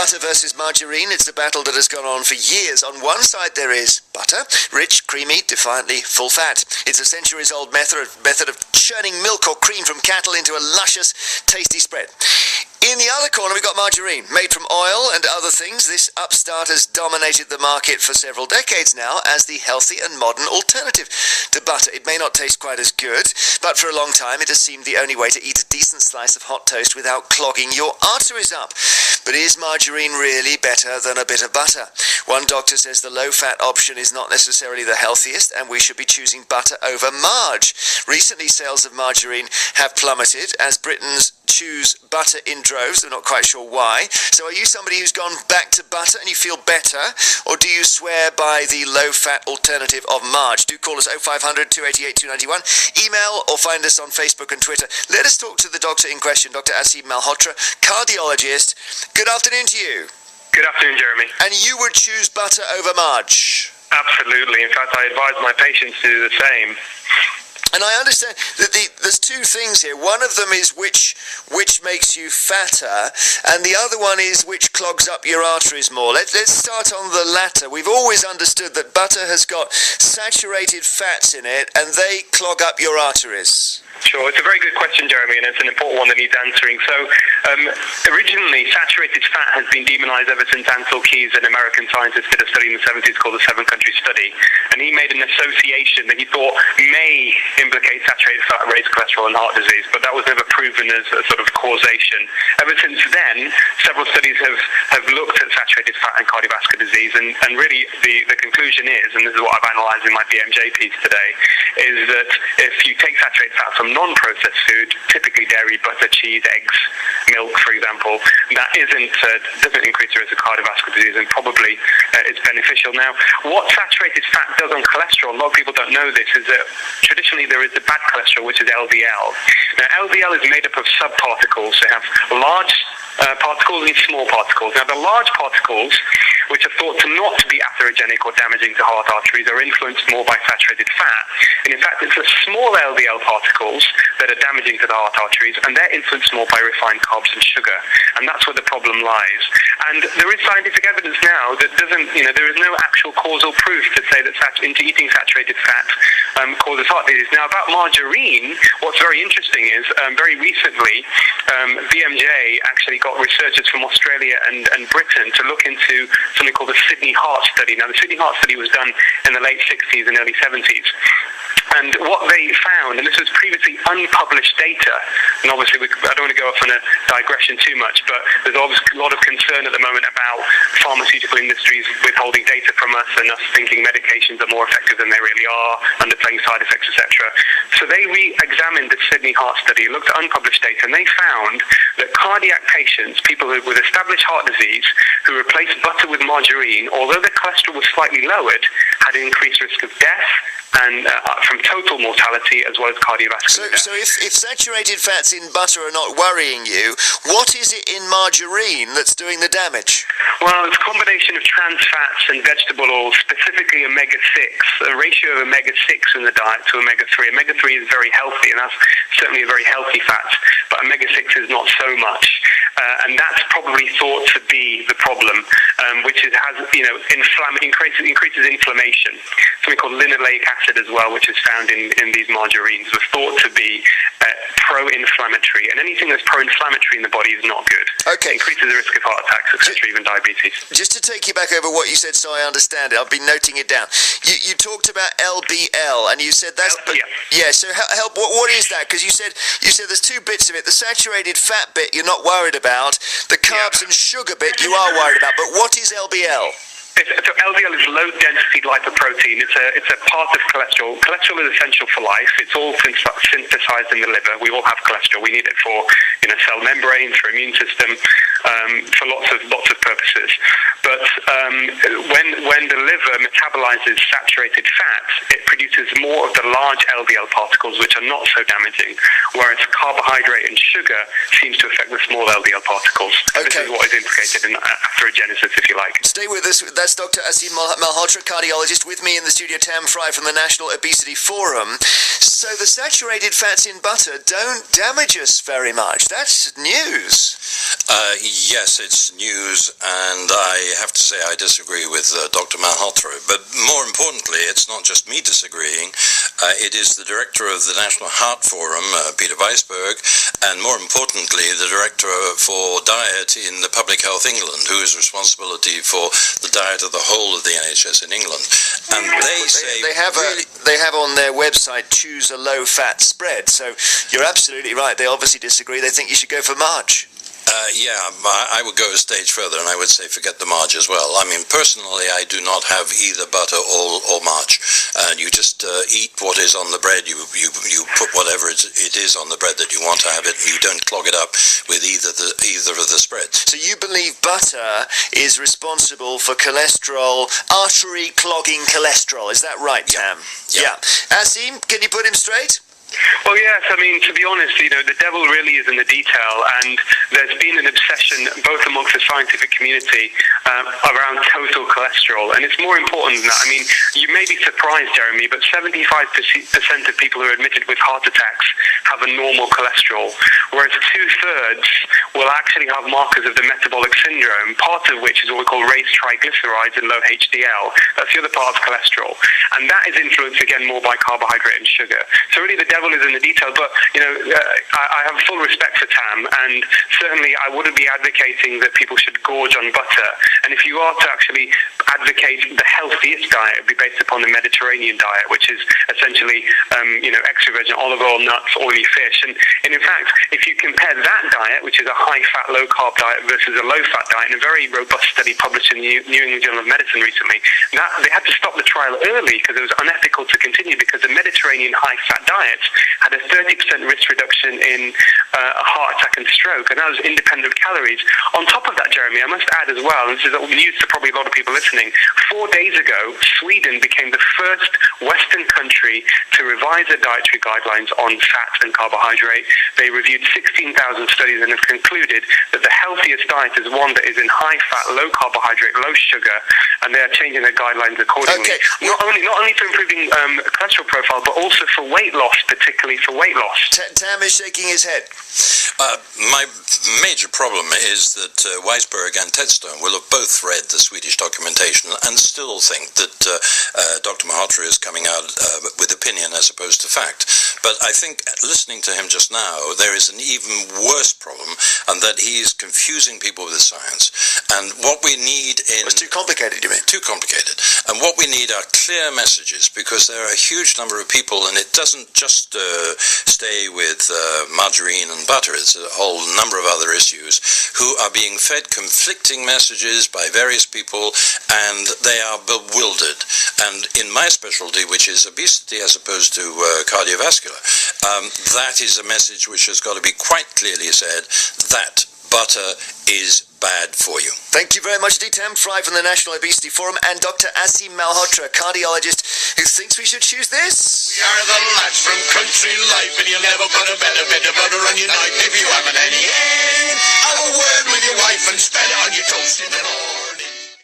Butter versus margarine. It's a battle that has gone on for years. On one side there is butter, rich, creamy, defiantly full fat. It's a centuries-old method of churning milk or cream from cattle into a luscious, tasty spread. In the other corner, we've got margarine, made from oil and other things. This upstart has dominated the market for several decades now as the healthy and modern alternative to butter. It may not taste quite as good, but for a long time it has seemed the only way to eat a decent slice of hot toast without clogging your arteries up. But is margarine really better than a bit of butter? One doctor says the low-fat option is not necessarily the healthiest, and we should be choosing butter over marge. Recently, sales of margarine have plummeted as Britons choose butter in droves. They're not quite sure why. So are you somebody who's gone back to butter and you feel better, or do you swear by the low-fat alternative of marge? Do call us 0500 288 291, email or find us on Facebook and Twitter. Let us talk to the doctor in question, Dr. Aseem Malhotra, cardiologist. Good afternoon to you. Good afternoon, Jeremy. And you would choose butter over marge? Absolutely. In fact, I advise my patients to do the same. And I understand that there's two things here. One of them is which makes you fatter, and the other one is which clogs up your arteries more. Let's start on the latter. We've always understood that butter has got saturated fats in it, and they clog up your arteries. Sure, it's a very good question, Jeremy, and it's an important one that needs answering. So, originally, saturated fat has been demonized ever since Ansel Keys, an American scientist, did a study in the 70s called the 7-country study, and he made an association that he thought may implicate saturated fat raised cholesterol and heart disease, but that was never proven as a sort of causation. Ever since then, several studies have looked at saturated fat and cardiovascular disease, and really the conclusion is, and this is what I've analyzed in my BMJ piece today, is that if you take saturated fat from non-processed food, typically dairy, butter, cheese, eggs, milk, for example, that doesn't increase the risk of cardiovascular disease, and probably is beneficial. Now, what saturated fat does on cholesterol, a lot of people don't know this, is that traditionally there is the bad cholesterol, which is LDL. Now, LDL is made up of subparticles. They have large particles and small particles. Now, the large particles, which are thought to not be atherogenic or damaging to heart arteries, are influenced more by saturated fat. And in fact, it's the small LDL particles that are damaging to the heart arteries, and they're influenced more by refined carbs and sugar. And that's where the problem lies. And there is scientific evidence now that there is no actual causal proof to say that eating saturated fat causes heart disease. Now, about margarine, what's very interesting is very recently, BMJ actually got researchers from Australia and Britain to look into something called the Sydney Heart Study. Now, the Sydney Heart Study was done in the late 60s and early 70s. And what they found, and this was previously unpublished data, and obviously I don't want to go off on a digression too much, but there's obviously a lot of concern at the moment about pharmaceutical industries withholding data from us and us thinking medications are more effective than they really are, underplaying side effects, etc. So they re-examined the Sydney Heart Study, looked at unpublished data, and they found that cardiac patients, people with established heart disease, who replaced butter with margarine, although their cholesterol was slightly lowered, had an increased risk of death and from total mortality as well as cardiovascular death. So if saturated fats in butter are not worrying you, what is it in margarine that's doing the damage? Well, it's a combination of trans fats and vegetable oils, specifically omega-6, a ratio of omega-6 in the diet to omega-3. Omega-3 is very healthy, and that's certainly a very healthy fat, but omega-6 is not so much. And that's probably thought to be the problem, which increases inflammation. Something called linoleic acid as well, which is found in these margarines, was thought to be pro-inflammatory. And anything that's pro-inflammatory in the body is not good. Okay. It increases the risk of heart attacks, etc., even diabetes. Just to take you back over what you said so I understand it, I've been noting it down. You talked about LBL, and you said that's... Yeah, so help. What is that? Because you said there's two bits of it. The saturated fat bit you're not worried about. The carbs and sugar bit you are worried about. But what is LBL? So LDL is low-density lipoprotein. It's a part of cholesterol. Cholesterol is essential for life. It's all synthesized in the liver. We all have cholesterol. We need it for cell membrane, for immune system, for lots of purposes. But when the liver metabolizes saturated fat, it produces more of the large LDL particles, which are not so damaging, whereas carbohydrate and sugar seems to affect the small LDL particles. Okay. This is what is implicated in atherogenesis, if you like. Stay with us. That's Dr. Aseem Malhotra, cardiologist, with me in the studio, Tam Fry from the National Obesity Forum. So the saturated fats in butter don't damage us very much. That's news. Yes, it's news, and I have to say I disagree with Dr. Malhotra. But more importantly, it's not just me disagreeing. It is the director of the National Heart Forum, Peter Weisberg, and more importantly, the director for diet in the Public Health England, who is responsibility for the diet of the whole of the NHS in England. And they say they have on their website, choose a low-fat spread. So you're absolutely right. They obviously disagree. They think you should go for March. Yeah, I would go a stage further, and I would say forget the marge as well. I mean, personally, I do not have either butter or marge. You just eat what is on the bread. You put whatever it is on the bread that you want to have it, and you don't clog it up with either of the spreads. So you believe butter is responsible for cholesterol, artery-clogging cholesterol. Is that right, Tam? Yeah. Aseem, can you put him straight? Well, yes. I mean, to be honest, the devil really is in the detail, and there's been an obsession both amongst the scientific community around total cholesterol, and it's more important than that. I mean, you may be surprised, Jeremy, but 75% of people who are admitted with heart attacks have a normal cholesterol, whereas 2/3 will actually have markers of the metabolic syndrome, part of which is what we call raised triglycerides and low HDL. That's the other part of cholesterol, and that is influenced again more by carbohydrate and sugar. So really, the devil is in the detail, but I have full respect for Tam, and certainly I wouldn't be advocating that people should gorge on butter. And if you are to actually advocate the healthiest diet, it would be based upon the Mediterranean diet, which is essentially extra virgin olive oil, nuts, oily fish. And in fact, if you compare that diet, which is a high-fat, low-carb diet, versus a low-fat diet, in a very robust study published in the New England Journal of Medicine recently, they had to stop the trial early because it was unethical to continue, because the Mediterranean high-fat diet had a 30% risk reduction in a heart attack and stroke, and that was independent of calories. On top of that, Jeremy, I must add as well, and this is news to probably a lot of people listening, 4 days ago, Sweden became the first Western country to revise their dietary guidelines on fat and carbohydrate. They reviewed 16,000 studies and have concluded that the healthiest diet is one that is in high fat, low carbohydrate, low sugar, and they are changing their guidelines accordingly. Okay. Not only for improving cholesterol profile, but also for weight loss, particularly for weight loss. Tam is shaking his head. My major problem is that Weisberg and Tedstone will have both read the Swedish documentation and still think that Dr. Malhotra is coming out with opinion as opposed to fact. But I think, listening to him just now, there is an even worse problem, and that he is confusing people with science. And what we need It's too complicated, you mean? Too complicated. And what we need are clear messages, because there are a huge number of people, and it doesn't just stay with margarine and butter. It's a whole number of other issues who are being fed conflicting messages by various people, and they are bewildered. And in my specialty, which is obesity as opposed to cardiovascular, that is a message which has got to be quite clearly said, that butter is bad for you. Thank you very much, Tam Fry from the National Obesity Forum, and Dr. Aseem Malhotra, cardiologist, who thinks we should choose this. We are the lads from country life, and you'll never put a better bit of butter on your knife if you haven't any. Have a word with your wife and spread it on your toast in the morning.